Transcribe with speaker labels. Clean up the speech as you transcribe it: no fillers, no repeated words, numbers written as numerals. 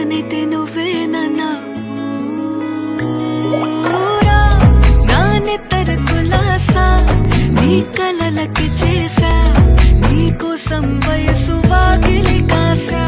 Speaker 1: నేనైతే నువ్వేనన్నా ఊరా నా నెత్తర కులాసా నీ కలలకి చేసా నీ కోసం వయసు వాకిలి కాసా